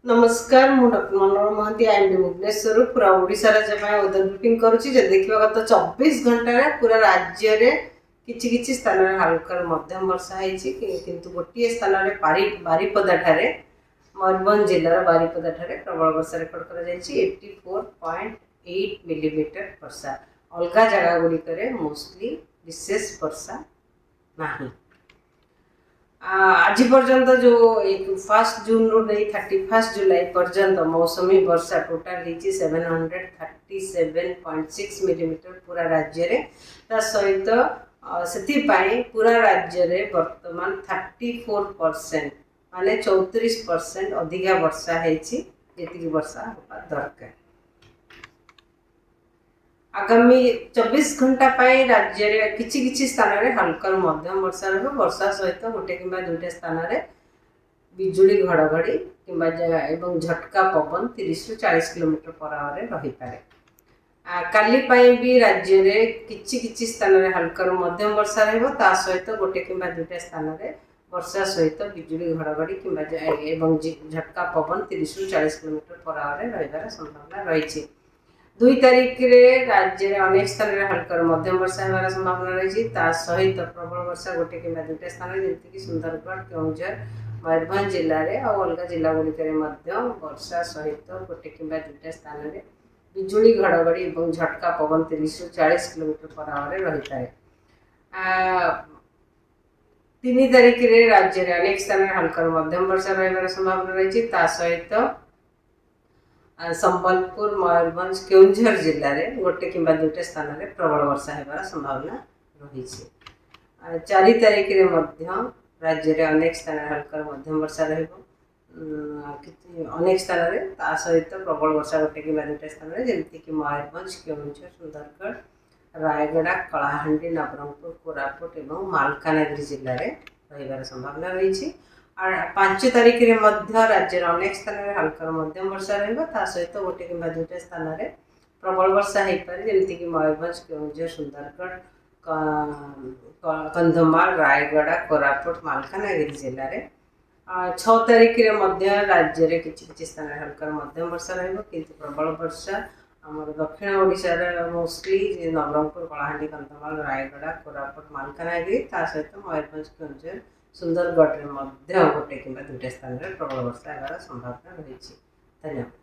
नमस्कार मु doctor Manorama Mahanti IMD Bhubaneswar पूरा ओडिशा राज्य वेदर बुलेटिन करुच्ची देखा गत 24 घंटा पूरा राज्य रे किछि किछि स्थान रे हल्का मध्यम वर्षा होईछि किंतु गोटे स्थान रे बारिपदा ठारे मयूरभंज जिलार बारिपदा ठारे प्रबल वर्षा रेकर्ड करा जायछि 84.8 मिलीमीटर वर्षा। अलग जगह गुड़िक मोस्टली विशेष वर्षा नहीं। आज पर्यंत जो 1 जून रू नहीं 31 जुलाई पर्यंत मौसमी वर्षा टोटाल 737.6 मिलीमीटर पूरा राज्य रे सहित से पूरा राज्य रे वर्तमान 34% माने 34% अधिका वर्षा होती वर्षा होगा दरकार। आगामी 24 घंटा राज्य रे किछि किछि स्थान रे हल्का मध्यम वर्षा रही। वर्षा सहित गोटे किंबा दुईटा स्थान रे बिजुली घड़घड़ी किंबा एवं झटका पवन 30 ରୁ 40 किलोमीटर पर आवर रही पारे। काली भी राज्य रे किछि किछि स्थान रे हल्का मध्यम वर्षा रहिबो ता सहित गोटे किंबा दुईटा स्थान रे वर्षा सहित बिजुली घड़घड़ी किंबा एवं झटका पवन 30 ରୁ 40 किलोमीटर पर आवर रहिबार संभावना रही। 2 तारीख रे राज्य रे अनेक स्थान रे हल्का मध्यम वर्षा होबार संभावना रही। सहित प्रबल वर्षा गोटे किंबा दुईटा स्थान जमीक कि सुंदरगढ़ केउंझर मयूरभंज जिले में और अलग जिला गुड़िक वर्षा सहित गोटे किंबा दुईटा स्थान रे बिजुली घड़घड़ी और झटका पवन 30 ରୁ 40 किलोमीटर पर आवर रही पारे। 3 तारीख रे राज्य रे अनेक स्थान रे हल्का मध्यम वर्षा रहिबार संभावना रही। सहित संबलपुर मयूरभंज केउंझर जिले में गोटे किंबा दुईटा स्थान में प्रबल वर्षा होबार संभावना रही। 4 तारीख रे राज्य रे अनेक स्थान हल्का मध्यम वर्षा रहिबो अनेक स्थान रे सहित प्रबल वर्षा गोटे किंबा दुईटा स्थान में जमीक कि मयूरभंज केउंझर सुंदरगढ़ रायगड़ा कलाहांडी नवरंगपुर कोरापुट और मालकानगिरी जिले में रहिबार संभावना रही। 5 तारीख रे राज्य अनेक स्थान में हल्का मध्यम वर्षा रहा सहित गोटे किंबा दुईटा स्थान में प्रबल वर्षा हो पारे जमीक कि मयूरभंज केउंझर सुंदरगढ़ कंधमाल रायगड़ा कोरापुट मालकानगिरी जिले में। 6 तारीख रे राज्य रे किछि स्थान हल्का मध्यम वर्षा किंतु प्रबल वर्षा आमर दक्षिण ओडिशा मोस्टली नवरंगपुर कलाहांडी कंधमाल रायगड़ा कोरापुट मालकानगिरी सहित मयूरभंज केउंझर सुंदरगढ़ गोटे किंबा दुईटा स्थान में प्रबल वर्षा होगार संभावना रही। धन्यवाद।